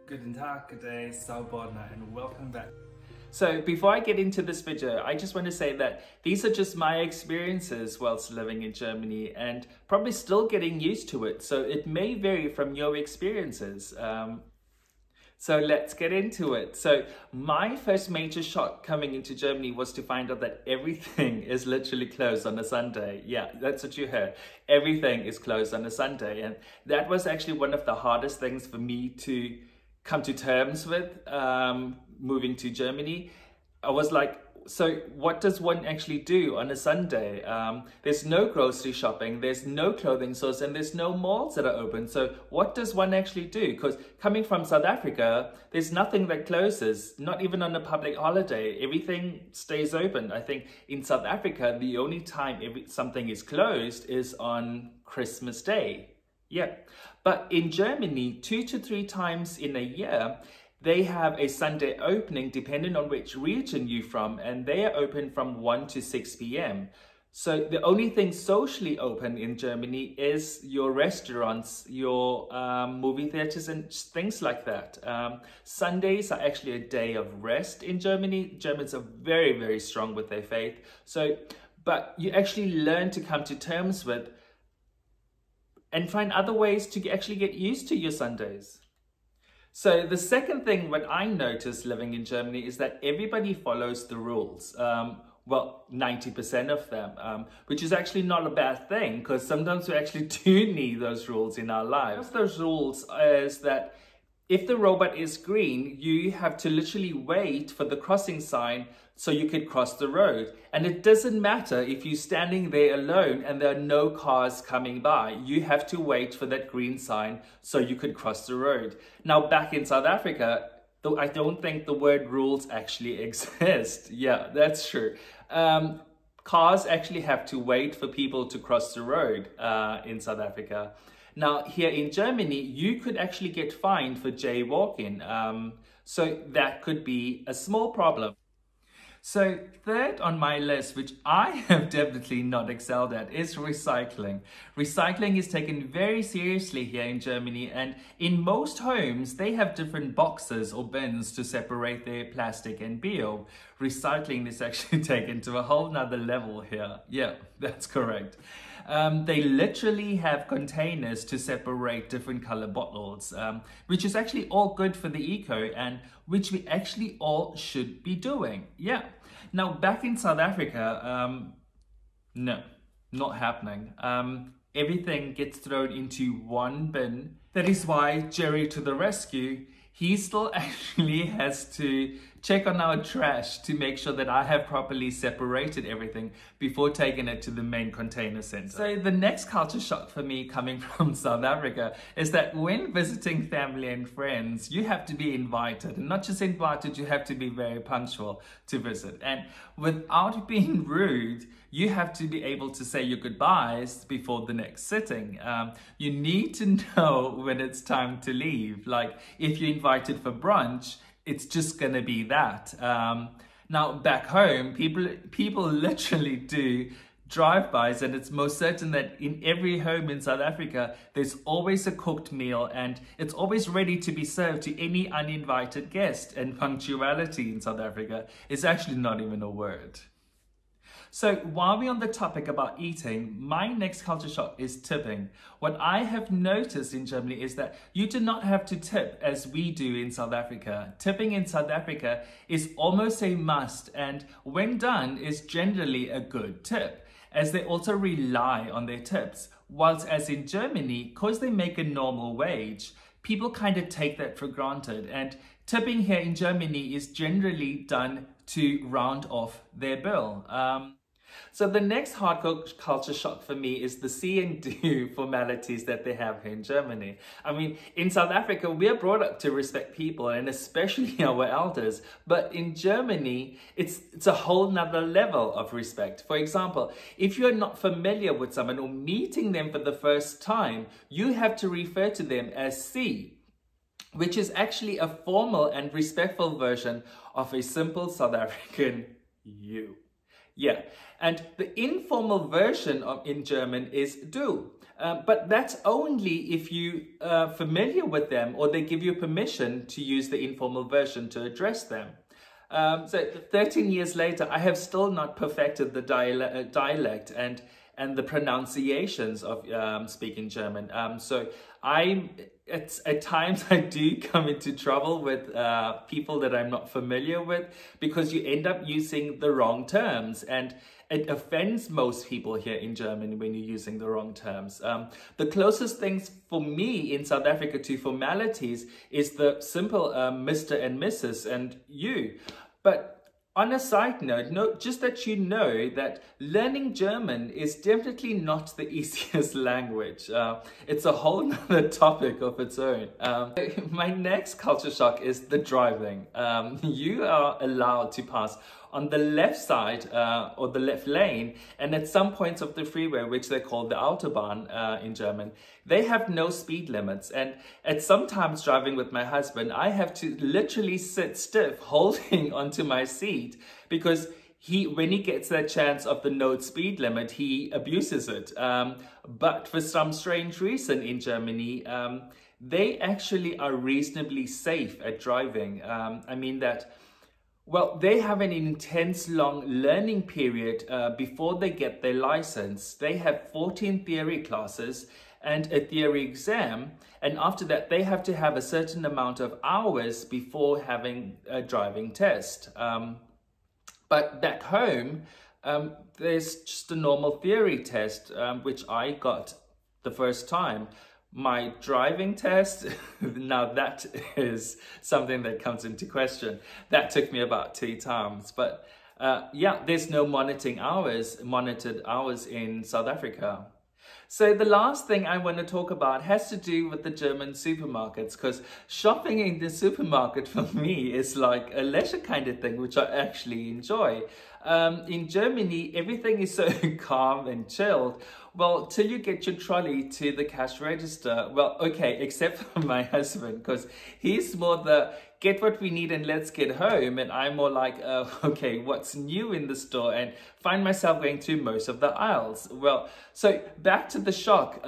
Guten Tag, good day, Sauberner, and welcome back. So before I get into this video, I just want to say that these are just my experiences whilst living in Germany and probably still getting used to it. So it may vary from your experiences. So let's get into it. So my first major shock coming into Germany was to find out that everything is literally closed on a Sunday. Yeah, that's what you heard. Everything is closed on a Sunday. And that was actually one of the hardest things for me to come to terms with moving to Germany. I was like, so what does one actually do on a Sunday? There's no grocery shopping, there's no clothing stores, and there's no malls that are open. So what does one actually do? Because coming from South Africa, there's nothing that closes, not even on a public holiday. Everything stays open. I think in South Africa, the only time something is closed is on Christmas Day. Yeah, but in Germany, 2 to 3 times in a year, they have a Sunday opening depending on which region you're from, and they are open from 1 to 6 p.m. So the only thing socially open in Germany is your restaurants, your movie theaters and things like that. Sundays are actually a day of rest in Germany. Germans are very, very strong with their faith. So, but you actually learn to come to terms with and find other ways to actually get used to your Sundays. So the second thing what I noticed living in Germany is that everybody follows the rules. Well, 90% of them, which is actually not a bad thing because sometimes we actually do need those rules in our lives. One of those rules is that if the robot is green, you have to literally wait for the crossing sign so you could cross the road. And it doesn't matter if you're standing there alone and there are no cars coming by. You have to wait for that green sign so you could cross the road. Now, back in South Africa, though I don't think the word rules actually exist. Yeah, that's true. Cars actually have to wait for people to cross the road in South Africa. Now, here in Germany, you could actually get fined for jaywalking. So that could be a small problem. So third on my list, which I have definitely not excelled at, is recycling. Recycling is taken very seriously here in Germany, and in most homes, they have different boxes or bins to separate their plastic and bio. Recycling is actually taken to a whole nother level here. Yeah, that's correct. They literally have containers to separate different color bottles, which is actually all good for the eco and which we actually all should be doing. Yeah. Now back in South Africa, no, not happening. Everything gets thrown into one bin. That is why Jerry to the rescue, he still actually has to check on our trash to make sure that I have properly separated everything before taking it to the main container center. So the next culture shock for me coming from South Africa is that when visiting family and friends, you have to be invited. And not just invited, you have to be very punctual to visit. And without being rude, you have to be able to say your goodbyes before the next sitting. You need to know when it's time to leave. Like if you're invited for brunch, it's just gonna be that. Now back home, people literally do drive-bys, and it's most certain that in every home in South Africa, there's always a cooked meal and it's always ready to be served to any uninvited guest. And punctuality in South Africa is actually not even a word. So while we're on the topic about eating, my next culture shock is tipping. What I have noticed in Germany is that you do not have to tip as we do in South Africa. Tipping in South Africa is almost a must, and when done is generally a good tip, as they also rely on their tips. Whilst as in Germany, because they make a normal wage, people kind of take that for granted, and tipping here in Germany is generally done to round off their bill. So the next hardcore culture shock for me is the see and do formalities that they have here in Germany. I mean, in South Africa, we are brought up to respect people and especially our elders. But in Germany, it's a whole nother level of respect. For example, if you're not familiar with someone or meeting them for the first time, you have to refer to them as Sie, which is actually a formal and respectful version of a simple South African you. Yeah, and the informal version in German is du. But that's only if you are familiar with them or they give you permission to use the informal version to address them. So 13 years later, I have still not perfected the dialect and the pronunciations of speaking German. So at times I do come into trouble with people that I'm not familiar with, because you end up using the wrong terms, and it offends most people here in Germany when you're using the wrong terms. The closest things for me in South Africa to formalities is the simple Mr. and Mrs. and you. But on a side note, just that you know that learning German is definitely not the easiest language. It's a whole nother topic of its own. My next culture shock is the driving. You are allowed to pass on the left side or the left lane, and at some points of the freeway, which they call the Autobahn in German, they have no speed limits. And at sometimes driving with my husband, I have to literally sit stiff holding onto my seat, because when he gets that chance of the no speed limit, he abuses it. But for some strange reason in Germany, they actually are reasonably safe at driving. I mean that, well, they have an intense long learning period before they get their license. They have 14 theory classes and a theory exam. And after that, they have to have a certain amount of hours before having a driving test. But back home, there's just a normal theory test, which I got the first time. My driving test, now that is something that comes into question. That took me about 2 times. But yeah, there's no monitored hours in South Africa. So the last thing I want to talk about has to do with the German supermarkets, because shopping in the supermarket for me is like a leisure kind of thing, which I actually enjoy. In Germany, everything is so calm and chilled. Well, till you get your trolley to the cash register. Well, okay, except for my husband, because he's more the get what we need and let's get home. And I'm more like, okay, what's new in the store? And find myself going through most of the aisles. Well, so back to the shock.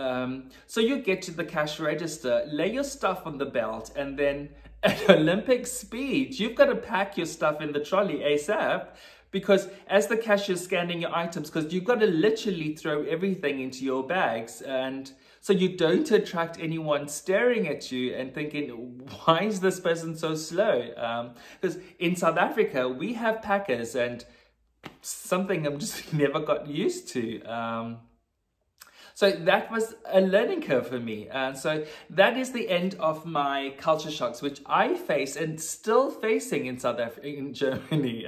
So you get to the cash register, lay your stuff on the belt, and then at Olympic speed, you've got to pack your stuff in the trolley ASAP. Because as the cashier's scanning your items, because you've got to literally throw everything into your bags, and so you don't attract anyone staring at you and thinking, why is this person so slow? Because in South Africa, we have packers, and something I'm just never got used to. So that was a learning curve for me. And so that is the end of my culture shocks, which I face and still facing in Germany.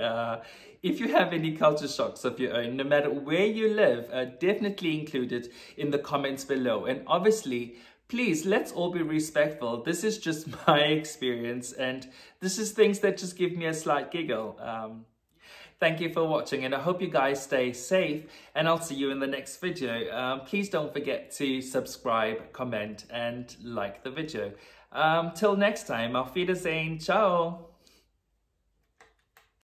If you have any culture shocks of your own, no matter where you live, definitely include it in the comments below. And obviously, please, let's all be respectful. This is just my experience, and this is things that just give me a slight giggle. Thank you for watching, and I hope you guys stay safe, and I'll see you in the next video. Please don't forget to subscribe, comment, and like the video. Till next time, auf Wiedersehen, ciao!